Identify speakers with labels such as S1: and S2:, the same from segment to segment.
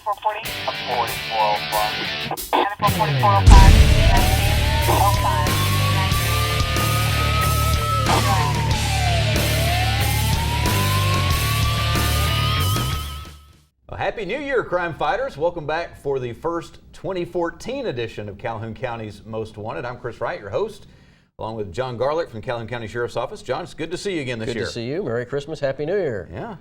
S1: 9440. 4405. 944405. 1905.
S2: Well, Happy New Year, crime fighters. Welcome back for the first 2014 edition of Calhoun County's Most Wanted. I'm Chris Wright, your host, along with John Garlick from Calhoun County Sheriff's Office. John, it's good to see you again this year.
S3: Good to see you. Merry Christmas, Happy New Year.
S2: Yeah.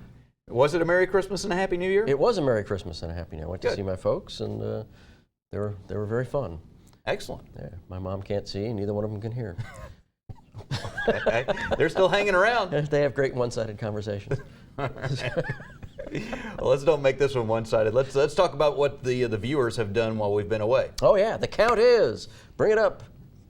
S2: Was it a Merry Christmas and a Happy New Year?
S3: It was a Merry Christmas and a Happy New Year. I went to
S2: Good.
S3: see my folks, and they were very fun.
S2: Excellent.
S3: Yeah, my mom can't see, neither one of them can hear.
S2: They're still hanging around.
S3: They have great one-sided conversations.
S2: Well, let's don't make this one one-sided. Let's talk about what the viewers have done while we've been away.
S3: Oh yeah, the count is, bring it up.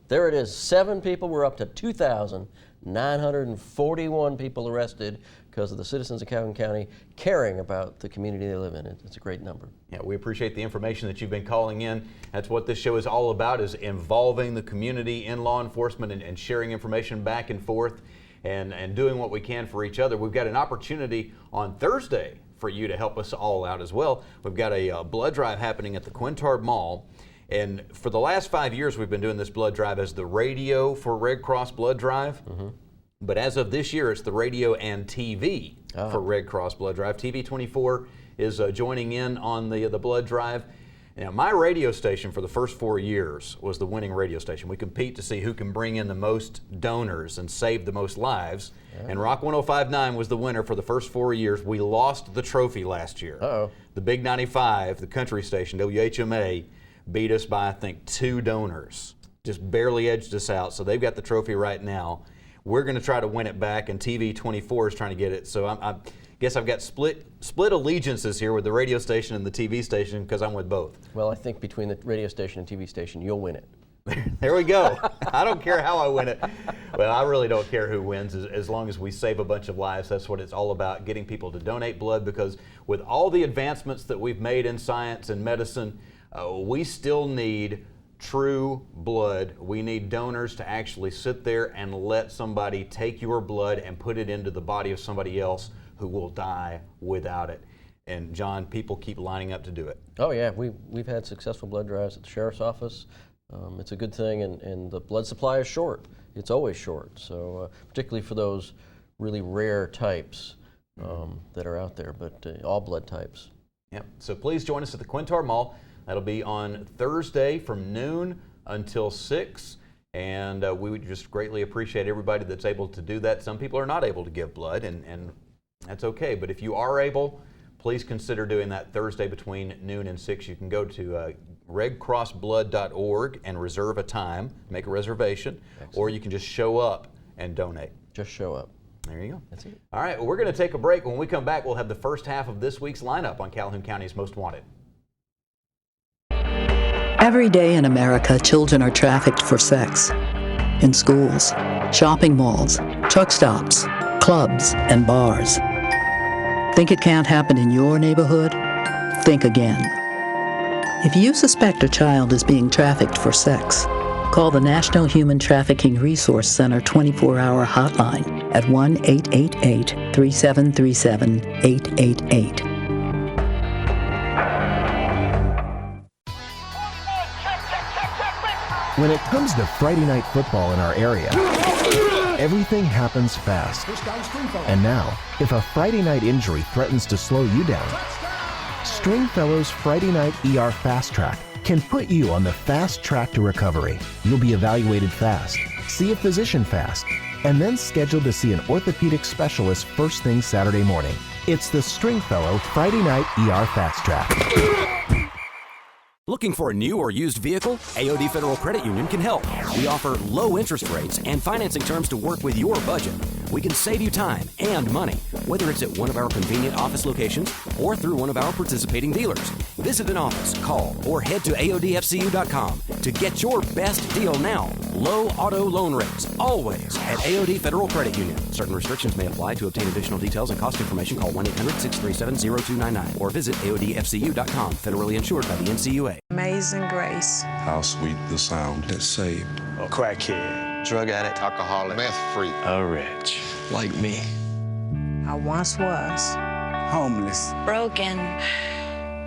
S3: There it is, 7 people. We're up to 2,941 people arrested because of the citizens of Calhoun County caring about the community they live in. It's a great number.
S2: Yeah, we appreciate the information that you've been calling in. That's what this show is all about, is involving the community in law enforcement and sharing information back and forth and doing what we can for each other. We've got an opportunity on Thursday for you to help us all out as well. We've got a blood drive happening at the Quintard Mall. And for the last 5 years, we've been doing this blood drive as the radio for Red Cross blood drive. Mm-hmm. But as of this year, it's the radio and TV for Red Cross blood drive. TV 24 is joining in on the blood drive. Now, my radio station for the first 4 years was the winning radio station. We compete to see who can bring in the most donors and save the most lives. Yeah. And Rock 105.9 was the winner for the first 4 years. We lost the trophy last year. The Big 95, the country station, WHMA, beat us by, I think, 2 donors. Just barely edged us out. So they've got the trophy right now. We're going to try to win it back, and TV 24 is trying to get it. So I guess I've got split allegiances here with the radio station and the TV station because I'm with both.
S3: Well, I think between the radio station and TV station, you'll win it.
S2: There we go. I don't care how I win it. Well, I really don't care who wins as long as we save a bunch of lives. That's what it's all about, getting people to donate blood, because with all the advancements that we've made in science and medicine, we still need true blood. We need donors to actually sit there and let somebody take your blood and put it into the body of somebody else who will die without it. And John, people keep lining up to do it.
S3: Oh yeah, we've had successful blood drives at the Sheriff's Office. It's a good thing, and the blood supply is short. It's always short, so particularly for those really rare types that are out there, but all blood types.
S2: Yep, so please join us at the Quintard Mall. That'll be on Thursday from noon until 6, and we would just greatly appreciate everybody that's able to do that. Some people are not able to give blood, and that's okay, but if you are able, please consider doing that Thursday between noon and 6. You can go to redcrossblood.org and reserve a time, make a reservation. Excellent. Or you can just show up and donate.
S3: Just show up.
S2: There you go.
S3: That's it.
S2: All right, well, we're going to take a break. When we come back, we'll have the first half of this week's lineup on Calhoun County's Most Wanted.
S4: Every day in America, children are trafficked for sex. In schools, shopping malls, truck stops, clubs, and bars. Think it can't happen in your neighborhood? Think again. If you suspect a child is being trafficked for sex, call the National Human Trafficking Resource Center 24-hour hotline at 1-888-3737-888.
S5: When it comes to Friday night football in our area, everything happens fast. And now, if a Friday night injury threatens to slow you down, Stringfellow's Friday Night ER Fast Track can put you on the fast track to recovery. You'll be evaluated fast, see a physician fast, and then scheduled to see an orthopedic specialist first thing Saturday morning. It's the Stringfellow Friday Night ER Fast Track.
S6: Looking for a new or used vehicle? AOD Federal Credit Union can help. We offer low interest rates and financing terms to work with your budget. We can save you time and money, whether it's at one of our convenient office locations or through one of our participating dealers. Visit an office, call, or head to AODFCU.com to get your best deal now. Low auto loan rates, always at AOD Federal Credit Union. Certain restrictions may apply. To obtain additional details and cost information, call 1-800-637-0299 or visit AODFCU.com. Federally insured by the NCUA.
S7: Amazing grace.
S8: How sweet the sound that saved
S9: a crackhead, drug addict, alcoholic, meth freak, a rich like me.
S7: I once was
S9: homeless,
S10: broken,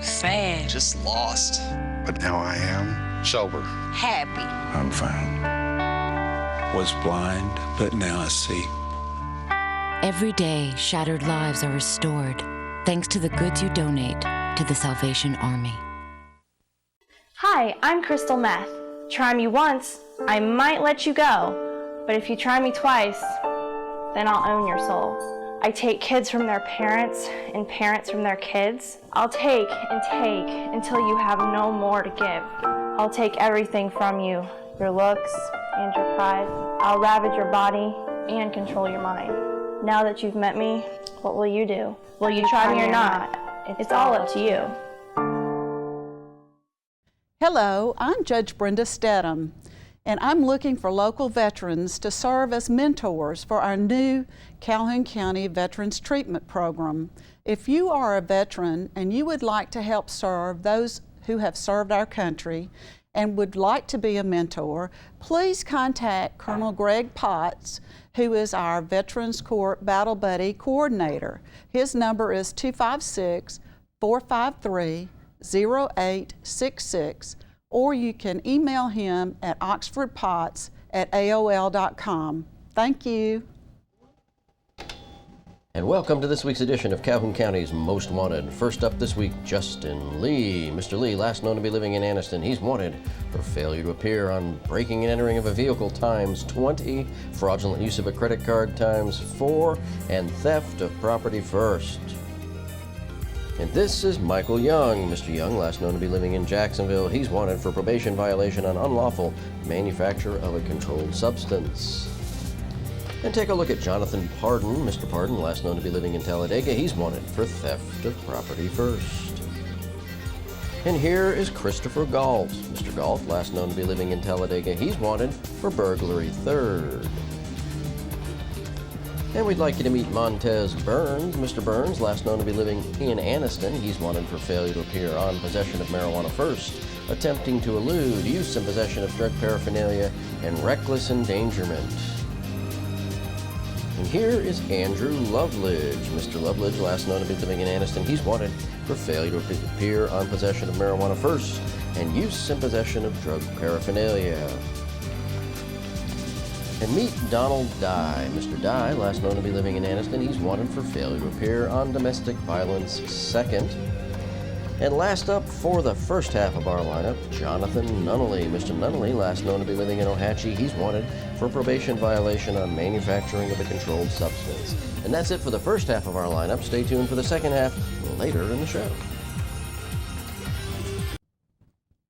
S1: Sad.
S9: Just lost. But now I am sober.
S1: Happy.
S8: I'm found. Was blind, but now I see.
S7: Every day, shattered lives are restored thanks to the goods you donate to the Salvation Army.
S10: Hi, I'm Crystal Meth. Try me once, I might let you go. But if you try me twice, then I'll own your soul. I take kids from their parents and parents from their kids. I'll take and take until you have no more to give. I'll take everything from you, your looks and your pride. I'll ravage your body and control your mind. Now that you've met me, what will you do? Will you try me or not? It's all up to you.
S11: Hello, I'm Judge Brenda Stedham, and I'm looking for local veterans to serve as mentors for our new Calhoun County Veterans Treatment Program. If you are a veteran and you would like to help serve those who have served our country and would like to be a mentor, please contact Colonel Greg Potts, who is our Veterans Court Battle Buddy Coordinator. His number is 256-453-0866, or you can email him at oxfordpotts@aol.com. Thank you.
S3: And welcome to this week's edition of Calhoun County's Most Wanted. First up this week, Justin Lee. Mr. Lee, last known to be living in Anniston, he's wanted for failure to appear on breaking and entering of a vehicle times 20, fraudulent use of a credit card times 4, and theft of property first. And this is Michael Young. Mr. Young, last known to be living in Jacksonville, he's wanted for probation violation on unlawful manufacture of a controlled substance. And take a look at Jonathan Pardon. Mr. Pardon, last known to be living in Talladega, he's wanted for theft of property first. And here is Christopher Galt. Mr. Galt, last known to be living in Talladega, he's wanted for burglary third. And we'd like you to meet Montez Burns. Mr. Burns, last known to be living in Anniston, he's wanted for failure to appear on possession of marijuana first, attempting to elude, use and possession of drug paraphernalia, and reckless endangerment. And here is Andrew Loveledge. Mr. Loveledge, last known to be living in Anniston, he's wanted for failure to appear on possession of marijuana first and use and possession of drug paraphernalia. And meet Donald Dye. Mr. Dye, last known to be living in Anniston, he's wanted for failure to appear on domestic violence second. And last up for the first half of our lineup, Jonathan Nunnally. Mr. Nunnally, last known to be living in Ohatchee, he's wanted for probation violation on manufacturing of a controlled substance. And that's it for the first half of our lineup. Stay tuned for the second half later in the show.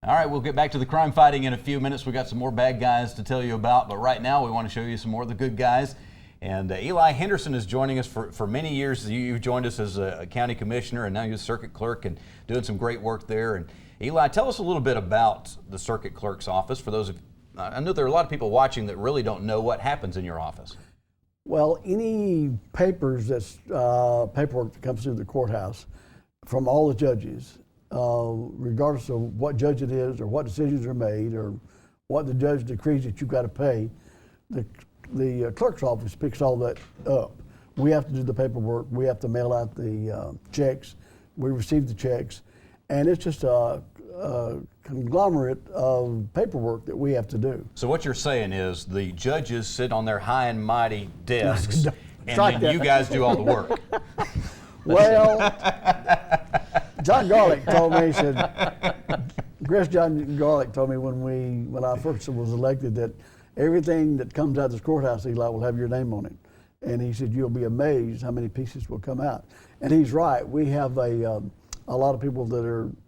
S2: All right, we'll get back to the crime fighting in a few minutes. We've got some more bad guys to tell you about, but right now we want to show you some more of the good guys. And Eli Henderson is joining us for many years. You've joined us as a county commissioner, and now you're circuit clerk and doing some great work there. And Eli, tell us a little bit about the circuit clerk's office. For those of, I know there are a lot of people watching that really don't know what happens in your office.
S12: Well, any papers that's paperwork that comes through the courthouse from all the judges, regardless of what judge it is or what decisions are made or what the judge decrees that you've got to pay, the clerk's office picks all that up. We have to do the paperwork. We have to mail out the checks. We receive the checks. And it's just a conglomerate of paperwork that we have to do.
S2: So what you're saying is the judges sit on their high and mighty desks and
S12: like
S2: then you guys do all the work.
S12: Well, John Garlick told me, he said, John Garlick told me when I first was elected that everything that comes out of this courthouse, Eli, will have your name on it. And he said, you'll be amazed how many pieces will come out. And he's right. We have a lot of people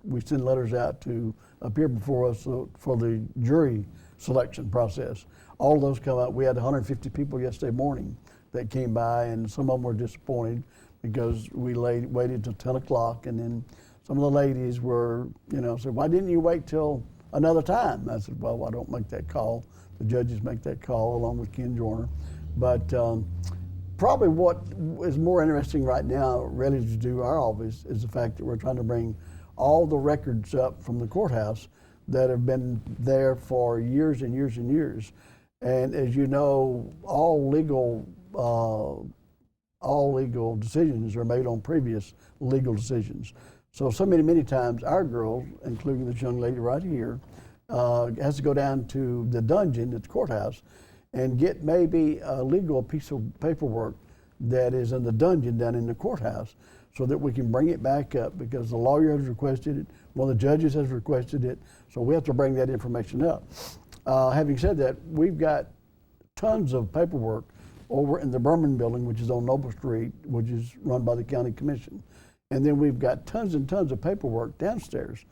S12: we send letters out to appear before us for the jury selection process. All of those come out. We had 150 people yesterday morning that came by, and some of them were disappointed because we waited till 10 o'clock, and then some of the ladies were, said, why didn't you wait till another time? I said, well, I don't make that call. The judges make that call along with Ken Joyner. But probably what is more interesting right now, ready to do our office, is the fact that we're trying to bring all the records up from the courthouse that have been there for years and years and years. And as you know, all legal decisions are made on previous legal decisions. So many times our girls, including this young lady right here, has to go down to the dungeon at the courthouse and get maybe a legal piece of paperwork that is in the dungeon down in the courthouse so that we can bring it back up because the lawyer has requested it, one of the judges has requested it, so we have to bring that information up. Having said that, we've got tons of paperwork over in the Berman building, which is on Noble Street, which is run by the county commission. And then we've got tons and tons of paperwork downstairs.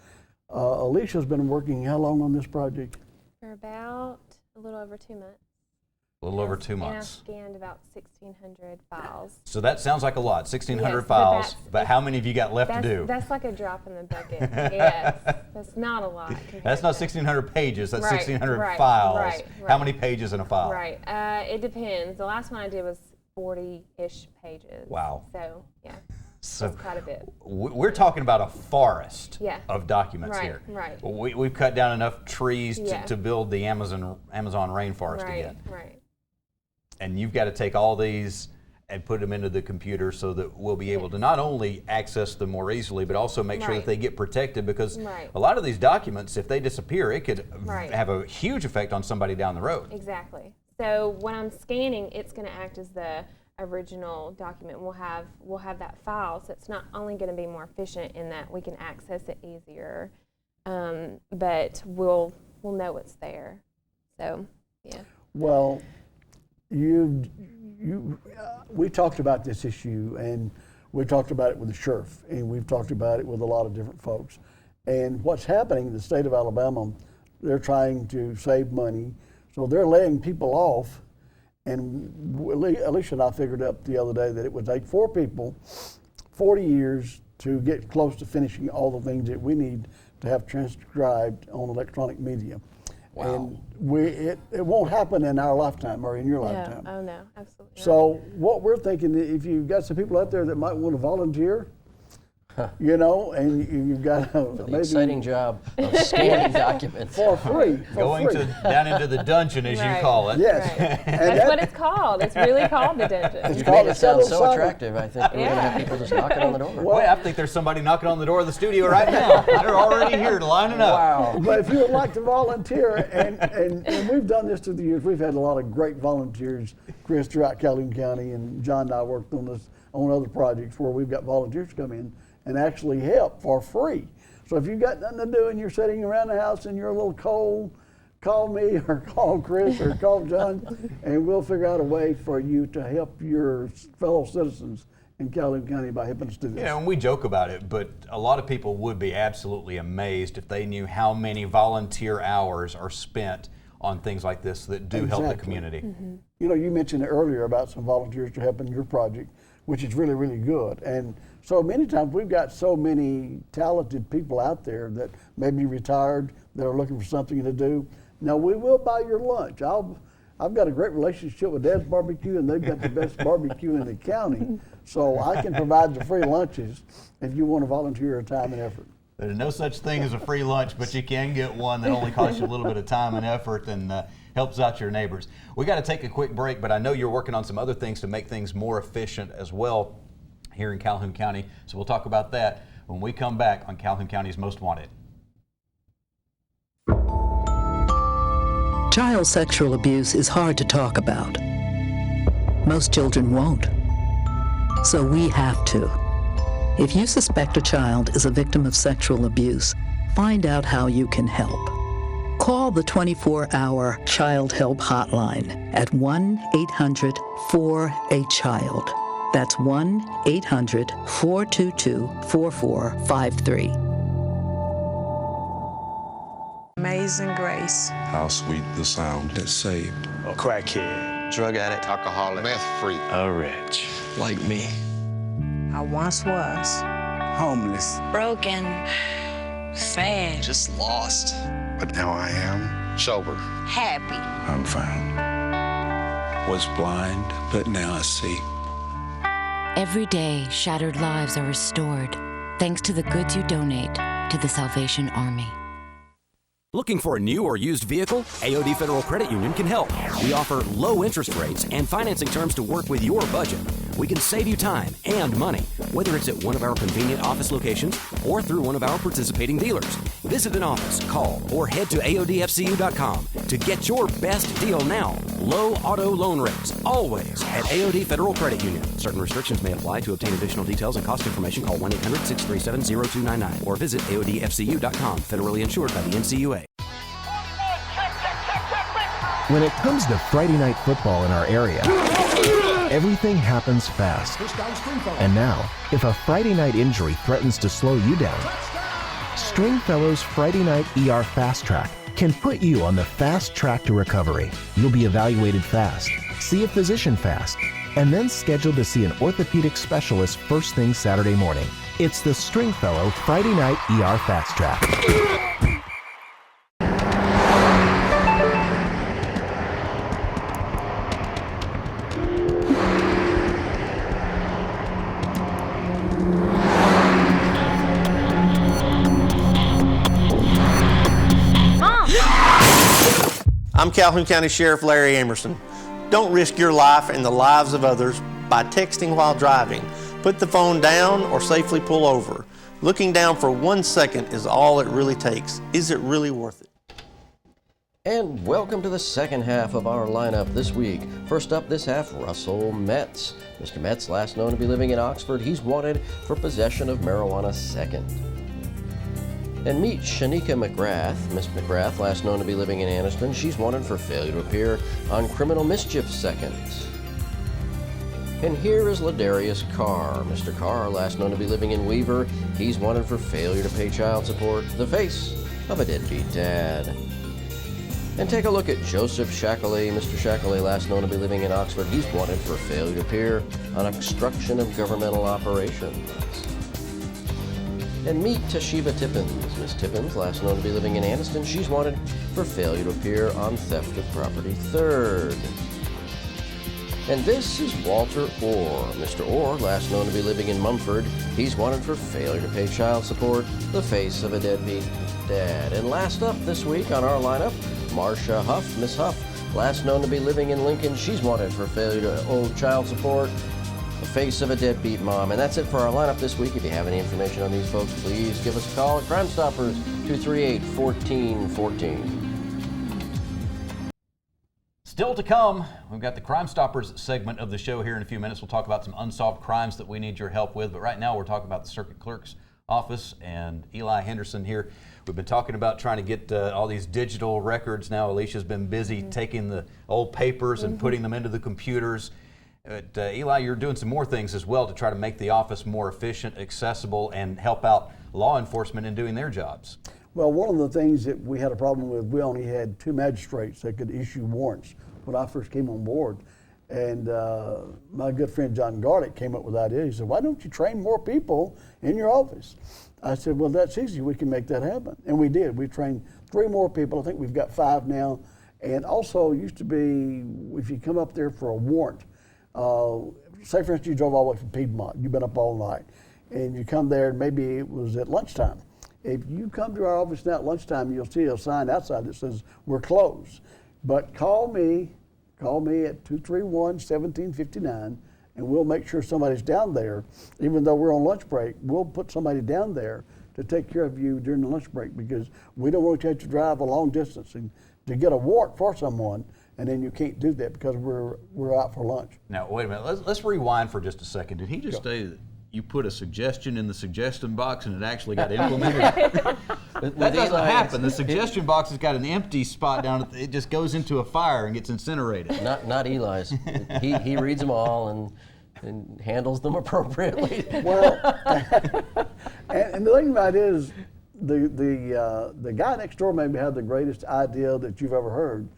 S12: Alicia's been working how long on this project?
S1: For about a little over 2 months.
S2: A little over 2 months.
S1: And I scanned about 1,600 files.
S2: So that sounds like a lot, 1,600
S1: yes,
S2: files, but how many have you got left to do?
S1: That's like a drop in the bucket. Yes, that's not a lot.
S2: That's not 1,600 pages, that's
S1: right,
S2: 1,600
S1: right,
S2: files.
S1: Right.
S2: How many pages in a file?
S1: Right, it depends. The last one I did was 40-ish pages.
S2: Wow.
S1: So, yeah.
S2: So
S1: that's quite a bit.
S2: We're talking about a forest of documents
S1: right,
S2: here.
S1: Right.
S2: We've cut down enough trees to build the Amazon rainforest
S1: right,
S2: again.
S1: Right.
S2: And you've got to take all these and put them into the computer so that we'll be able to not only access them more easily, but also make sure that they get protected because a lot of these documents, if they disappear, it could have a huge effect on somebody down the road.
S1: Exactly. So when I'm scanning, it's going to act as the original document. We'll have that file, so it's not only going to be more efficient in that we can access it easier, but we'll know it's there. So, yeah.
S12: Well, we talked about this issue, and we talked about it with the sheriff, and we've talked about it with a lot of different folks. And what's happening in the state of Alabama, they're trying to save money, so they're laying people off. And Alicia and I figured up the other day that it would take 4 people 40 years to get close to finishing all the things that we need to have transcribed on electronic media.
S2: Wow.
S12: And it won't happen in our lifetime or in your lifetime.
S1: Oh, no, absolutely.
S12: So what we're thinking, if you've got some people out there that might want to volunteer, you know, and you've got
S3: the exciting job of scanning documents
S12: for free.
S2: Down into the dungeon, as you call it.
S12: Yes.
S1: Right. That's what it's called. It's really called the dungeon.
S3: You made it sound so attractive. I think we're going to have people just knocking on the door.
S2: Well, I think there's somebody knocking on the door of the studio right now. They're already here lining up.
S12: Wow. But if you would like to volunteer, and we've done this through the years, we've had a lot of great volunteers, Chris, throughout Calhoun County, and John and I worked on this on other projects where we've got volunteers come in and actually help for free. So if you've got nothing to do and you're sitting around the house and you're a little cold, call me or call Chris or call John, and we'll figure out a way for you to help your fellow citizens in Calhoun County by helping us do this.
S2: You know, and we joke about it, but a lot of people would be absolutely amazed if they knew how many volunteer hours are spent on things like this that do help the community.
S1: Mm-hmm.
S12: You know, you mentioned earlier about some volunteers to help in your project, which is really, really good. And so many times we've got so many talented people out there that may be retired, that are looking for something to do. Now, we will buy your lunch. I've got a great relationship with Dad's Barbecue, and they've got the best barbecue in the county. So I can provide the free lunches if you want to volunteer your time and effort.
S2: There's no such thing as a free lunch, but you can get one that only costs you a little bit of time and effort and helps out your neighbors. We got to take a quick break, but I know you're working on some other things to make things more efficient as well here in Calhoun County. So we'll talk about that when we come back on Calhoun County's Most Wanted.
S4: Child sexual abuse is hard to talk about. Most children won't. So we have to. If you suspect a child is a victim of sexual abuse, find out how you can help. Call the 24-hour Child Help Hotline at 1-800-4-A-CHILD. That's 1-800-422-4453.
S13: Amazing grace.
S8: How sweet the sound that saved
S9: A crackhead, drug addict, alcoholic, meth freak, a wretch like me.
S13: I once was
S9: Homeless,
S13: broken, sad,
S9: just lost. But now I am sober.
S13: happy.
S8: I'm found.
S9: Was blind, but now I see.
S7: Every day, shattered lives are restored thanks to the goods you donate to the Salvation Army.
S6: Looking for a new or used vehicle? AOD Federal Credit Union can help. We offer low interest rates and financing terms to work with your budget. We can save you time and money, whether it's at one of our convenient office locations or through one of our participating dealers. Visit an office, call, or head to AODFCU.com to get your best deal now. Low auto loan rates, always at AOD Federal Credit Union. Certain restrictions may apply. To obtain additional details and cost information, call 1-800-637-0299 or visit AODFCU.com. Federally insured by the NCUA.
S5: When it comes to Friday night football in our area, everything happens fast. And now, if a Friday night injury threatens to slow you down, Stringfellow's Friday Night ER Fast Track can put you on the fast track to recovery. You'll be evaluated fast, see a physician fast, and then scheduled to see an orthopedic specialist first thing Saturday morning. It's the Stringfellow Friday Night ER Fast Track.
S14: I'm Calhoun County Sheriff Larry Emerson. Don't risk your life and the lives of others by texting while driving. Put the phone down or safely pull over. Looking down for 1 second is all it really takes. Is it really worth it?
S3: And welcome to the second half of our lineup this week. First up this half, Russell Metz. Mr. Metz, last known to be living in Oxford, he's wanted for possession of marijuana second. And meet Shanika McGrath. Miss McGrath, last known to be living in Anniston, she's wanted for failure to appear on criminal mischief second. And here is Ladarius Carr. Mr. Carr, last known to be living in Weaver, he's wanted for failure to pay child support, the face of a deadbeat dad. And take a look at Joseph Shackley. Mr. Shackley, last known to be living in Oxford, he's wanted for failure to appear on obstruction of governmental operations. And meet Tashiba Tippins. Miss Tippins, last known to be living in Anniston, she's wanted for failure to appear on theft of property third. And this is Walter Orr. Mr. Orr, last known to be living in Mumford, he's wanted for failure to pay child support, the face of a deadbeat dad. And last up this week on our lineup, Marcia Huff. Miss Huff, last known to be living in Lincoln, she's wanted for failure to owe child support, the face of a deadbeat mom. And that's it for our lineup this week. If you have any information on these folks, please give us a call at Crime Stoppers 238-1414.
S2: Still to come, we've got the Crime Stoppers segment of the show here in a few minutes. We'll talk about some unsolved crimes that we need your help with. But right now we're talking about the Circuit Clerk's office and Eli Henderson here. We've been talking about trying to get all these digital records now. Alicia's been busy taking the old papers and putting them into the computers. But, Eli, you're doing some more things as well to try to make the office more efficient, accessible, and help out law enforcement in doing their jobs.
S12: Well, one of the things that we had a problem with, we only had 2 magistrates that could issue warrants when I first came on board. And my good friend John Garlick came up with the idea. He said, why don't you train more people in your office? I said, well, that's easy. We can make that happen. And we did. We trained 3 more people. I think we've got 5 now. And also, it used to be, if you come up there for a warrant, say for instance you drove all the way from Piedmont, you've been up all night, and you come there and maybe it was at lunchtime. If you come to our office now at lunchtime, you'll see a sign outside that says we're closed. But call me at 231-1759 and we'll make sure somebody's down there. Even though we're on lunch break, we'll put somebody down there to take care of you during the lunch break, because we don't want you to drive a long distance and to get a warrant for someone, and then you can't do that because we're out for lunch.
S2: Now, wait a minute. Let's rewind for just a second. Did he just say that you put a suggestion in the suggestion box and it actually got implemented? That doesn't happen. The suggestion box has got an empty spot down. It just goes into a fire and gets incinerated.
S3: Not Eli's. He reads them all and handles them appropriately.
S12: Well, and the thing about it is, the guy next door maybe had the greatest idea that you've ever heard.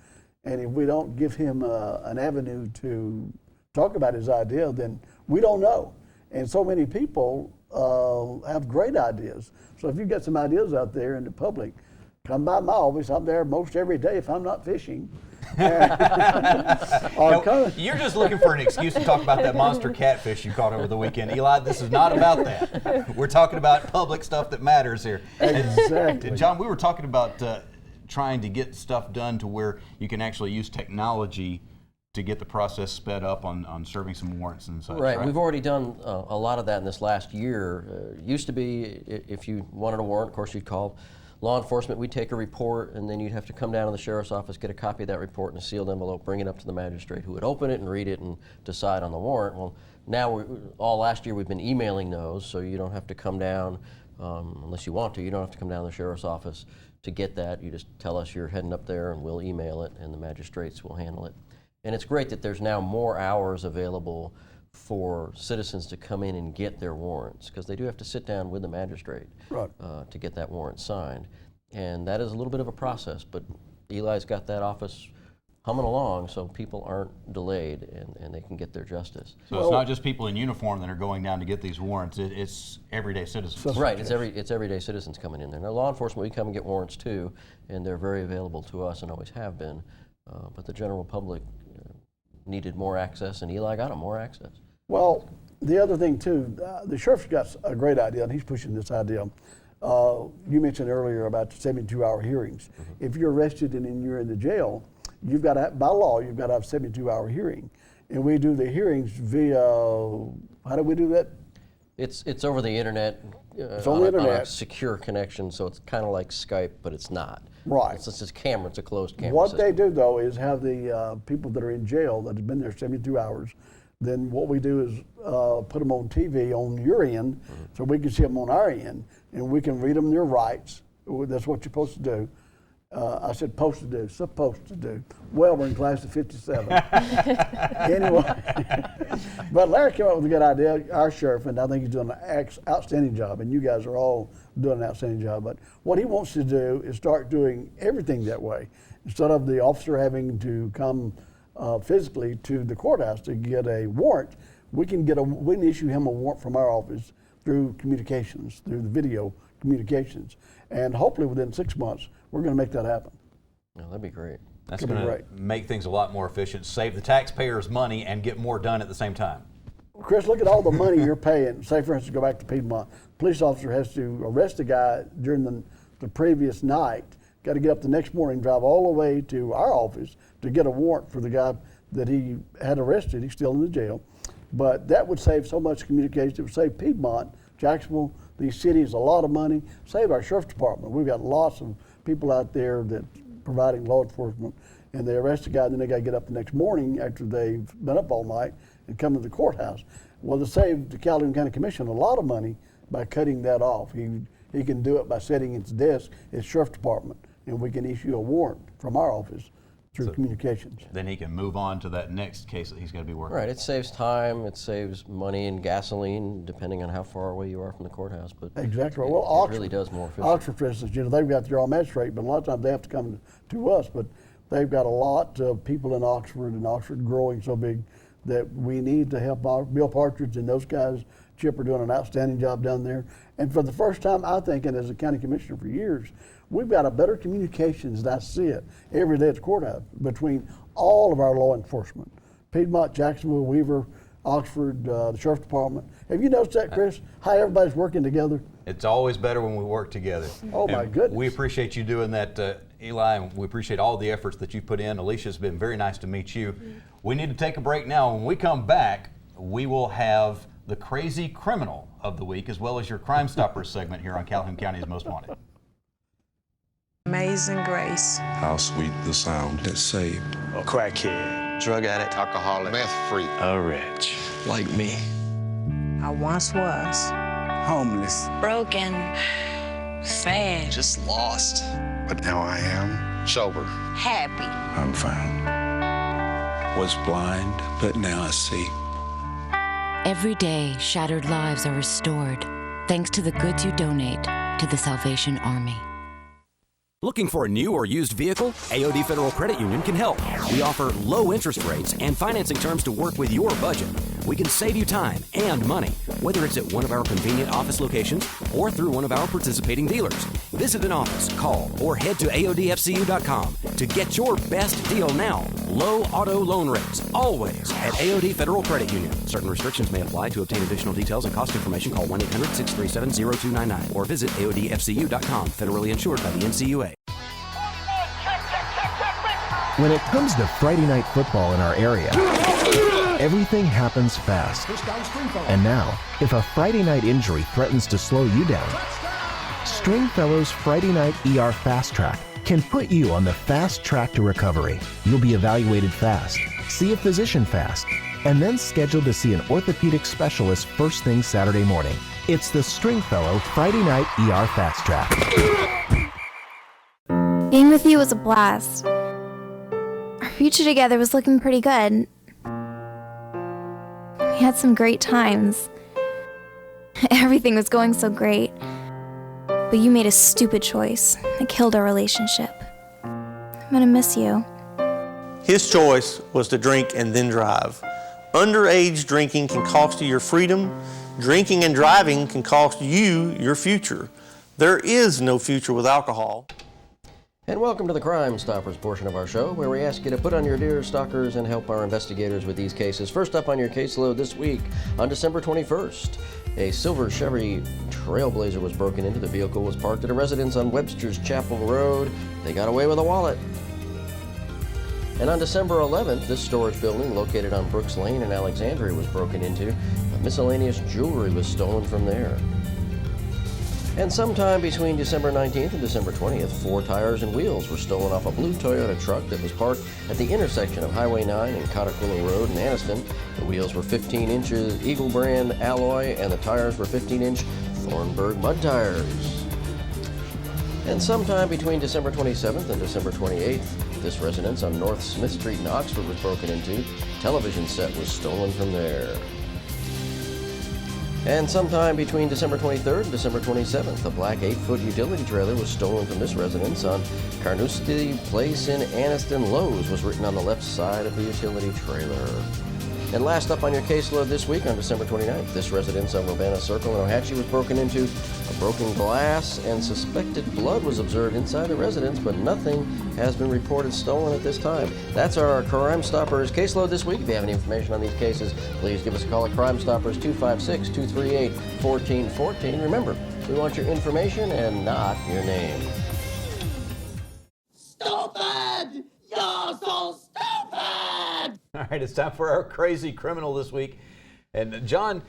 S12: And if we don't give him an avenue to talk about his idea, then we don't know. And so many people have great ideas. So if you've got some ideas out there in the public, come by my office. I'm there most every day if I'm not fishing.
S2: You're just looking for an excuse to talk about that monster catfish you caught over the weekend. Eli, this is not about that. We're talking about public stuff that matters here.
S12: Exactly.
S2: And John, we were talking about trying to get stuff done to where you can actually use technology to get the process sped up on serving some warrants and such.
S3: Right. We've already done a lot of that in this last year. Used to be, if you wanted a warrant, of course, you'd call law enforcement. We'd take a report, and then you'd have to come down to the sheriff's office, get a copy of that report in a sealed envelope, bring it up to the magistrate, who would open it and read it and decide on the warrant. Well, now, all last year, we've been emailing those, so you don't have to come down, unless you want to, you don't have to come down to the sheriff's office to get that. You just tell us you're heading up there, and we'll email it, and the magistrates will handle it. And it's great that there's now more hours available for citizens to come in and get their warrants, because they do have to sit down with the magistrate to get that warrant signed. And that is a little bit of a process, but Eli's got that office humming along so people aren't delayed and they can get their justice.
S2: So it's not just people in uniform that are going down to get these warrants, it's everyday citizens.
S3: Right, it's everyday citizens coming in there. Now, law enforcement, we come and get warrants too, and they're very available to us and always have been, but the general public needed more access, and Eli got them more access.
S12: Well, the other thing too, the sheriff's got a great idea, and he's pushing this idea. You mentioned earlier about the 72-hour hearings. Mm-hmm. If you're arrested and you're in the jail, you've got to, by law, you've got to have a 72-hour hearing. And we do the hearings via, how do we do that?
S3: It's over the internet.
S12: It's on the internet.
S3: On a secure connection, so it's kind of like Skype, but it's not.
S12: Right.
S3: It's just a camera, it's a closed camera
S12: What
S3: system.
S12: they do, though, is have the people that are in jail that have been there 72 hours, then what we do is put them on TV on your end, so we can see them on our end, and we can read them their rights. That's what you're supposed to do. I said supposed to do. Well, we're in class of 57. Anyway, but Larry came up with a good idea, our sheriff, and I think he's doing an outstanding job, and you guys are all doing an outstanding job. But what he wants to do is start doing everything that way. Instead of the officer having to come physically to the courthouse to get a warrant, we can issue him a warrant from our office through communications, through the video communications. And hopefully within 6 months, we're going to make that happen.
S3: Oh, that'd be great.
S2: That's going to make things a lot more efficient, save the taxpayers money, and get more done at the same time.
S12: Chris, look at all the money you're paying. Say, for instance, go back to Piedmont. Police officer has to arrest a guy during the previous night, got to get up the next morning, drive all the way to our office to get a warrant for the guy that he had arrested. He's still in the jail. But that would save so much communication. It would save Piedmont, Jacksonville, these cities a lot of money, save our sheriff's department. We've got lots of people out there that providing law enforcement, and they arrest a guy, and then they got to get up the next morning after they've been up all night and come to the courthouse. Well, to save the Calhoun County Commission a lot of money by cutting that off. He can do it by setting his desk at sheriff's department, and we can issue a warrant from our office through communications.
S2: Then he can move on to that next case that he's got to be working on.
S3: Right, it saves time, it saves money and gasoline, depending on how far away you are from the courthouse. But
S12: exactly.
S3: Well, Oxford, it really does more efficient.
S12: Oxford, for instance, they've got their own magistrate, but a lot of times they have to come to us. But they've got a lot of people in Oxford, and Oxford growing so big that we need to help Bill Partridge and those guys. Chip are doing an outstanding job down there. And for the first time, I think, and as a county commissioner for years, we've got a better communications, as I see it, every day at the courthouse between all of our law enforcement. Piedmont, Jacksonville, Weaver, Oxford, the Sheriff's Department. Have you noticed that, Chris? How everybody's working together?
S2: It's always better when we work together.
S12: Oh, my goodness.
S2: We appreciate you doing that, Eli, and we appreciate all the efforts that you put in. Alicia's been very nice to meet you. Mm-hmm. We need to take a break now. When we come back, we will have the Crazy Criminal of the Week, as well as your Crime Stoppers segment here on Calhoun County's Most Wanted.
S13: Amazing grace.
S8: How sweet the sound that saved
S9: a crackhead, drug addict, alcoholic, meth freak, a wretch like me.
S13: I once was
S9: Homeless,
S13: broken, sad,
S9: just lost. But now I am sober,
S13: happy.
S8: I'm found. Was blind, but now I see.
S7: Every day, shattered lives are restored thanks to the goods you donate to the Salvation Army.
S6: Looking for a new or used vehicle? AOD Federal Credit Union can help. We offer low interest rates and financing terms to work with your budget. We can save you time and money, whether it's at one of our convenient office locations or through one of our participating dealers. Visit an office, call, or head to AODFCU.com to get your best deal now. Low auto loan rates, always at AOD Federal Credit Union. Certain restrictions may apply. To obtain additional details and cost information, call 1-800-637-0299 or visit AODFCU.com. Federally insured by the NCUA.
S5: When it comes to Friday night football in our area, everything happens fast. And now, if a Friday night injury threatens to slow you down, Stringfellow's Friday Night ER Fast Track can put you on the fast track to recovery. You'll be evaluated fast, see a physician fast, and then scheduled to see an orthopedic specialist first thing Saturday morning. It's the Stringfellow Friday Night ER Fast Track.
S15: Being with you was a blast. Our future together was looking pretty good. We had some great times. Everything was going so great. But you made a stupid choice that killed our relationship. I'm gonna miss you.
S14: His choice was to drink and then drive. Underage drinking can cost you your freedom. Drinking and driving can cost you your future. There is no future with alcohol.
S3: And welcome to the Crime Stoppers portion of our show, where we ask you to put on your deer stalkers and help our investigators with these cases. First up on your caseload this week, on December 21st, a silver Chevy Trailblazer was broken into. The vehicle was parked at a residence on Webster's Chapel Road. They got away with a wallet. And on December 11th, this storage building located on Brooks Lane in Alexandria was broken into. Miscellaneous jewelry was stolen from there. And sometime between December 19th and December 20th, 4 tires and wheels were stolen off a blue Toyota truck that was parked at the intersection of Highway 9 and Cotacoula Road in Anniston. The wheels were 15 inches Eagle brand alloy and the tires were 15-inch Thornburg mud tires. And sometime between December 27th and December 28th, this residence on North Smith Street in Oxford was broken into. Television set was stolen from there. And sometime between December 23rd and December 27th, a black 8-foot utility trailer was stolen from this residence on Carnoustie Place in Anniston. Lowe's was written on the left side of the utility trailer. And last up on your caseload this week, on December 29th, this residence on Ravenna Circle in Ohatchee was broken into. A broken glass and suspected blood was observed inside the residence, but nothing has been reported stolen at this time. That's our Crime Stoppers caseload this week. If you have any information on these cases, please give us a call at Crime Stoppers 256-238-1414. Remember, we want your information and not your name.
S16: Stupid! You're so stupid!
S2: All right, it's time for our crazy criminal this week. And John,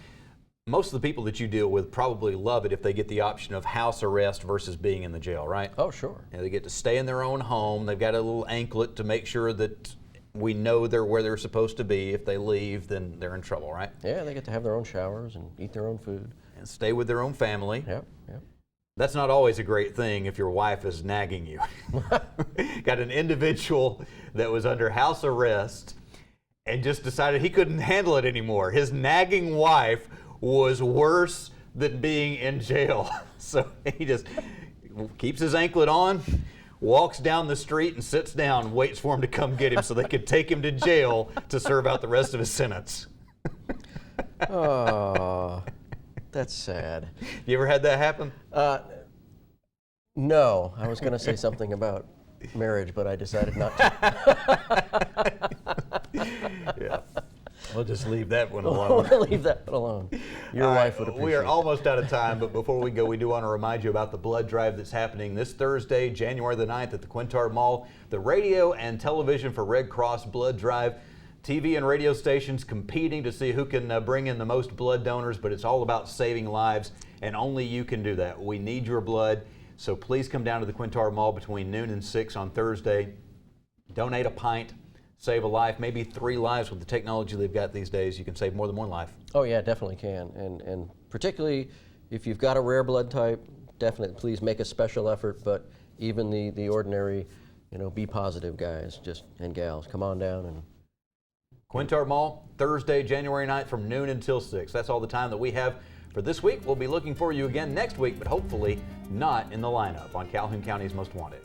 S2: most of the people that you deal with probably love it if they get the option of house arrest versus being in the jail, right?
S3: Oh, sure.
S2: And they get to stay in their own home. They've got a little anklet to make sure that we know they're where they're supposed to be. If they leave, then they're in trouble, right?
S3: Yeah, they get to have their own showers and eat their own food.
S2: And stay with their own family.
S3: Yep, yep.
S2: That's not always a great thing if your wife is nagging you. Got an individual that was under house arrest and just decided he couldn't handle it anymore. His nagging wife was worse than being in jail. So he just keeps his anklet on, walks down the street and sits down, waits for him to come get him so they could take him to jail to serve out the rest of his sentence.
S3: Oh, that's sad.
S2: You ever had that happen?
S3: No. I was going to say something about marriage, but I decided not to.
S2: Yeah. We'll just leave that one alone.
S3: We'll leave that one alone. Your wife would appreciate it.
S2: We are almost out of time, but before we go, we do want to remind you about the blood drive that's happening this Thursday, January the 9th at the Quintard Mall. The Radio and Television for Red Cross Blood Drive. TV and radio stations competing to see who can bring in the most blood donors, but it's all about saving lives, and only you can do that. We need your blood, so please come down to the Quintard Mall between noon and 6 on Thursday. Donate a pint, save a life, maybe 3 lives with the technology they've got these days. You can save more than 1 life.
S3: Oh yeah, definitely can, and particularly if you've got a rare blood type, definitely please make a special effort, but even the ordinary, B positive guys and gals, come on down and
S2: Quintard Mall, Thursday, January 9th from noon until 6. That's all the time that we have for this week. We'll be looking for you again next week, but hopefully not in the lineup on Calhoun County's Most Wanted.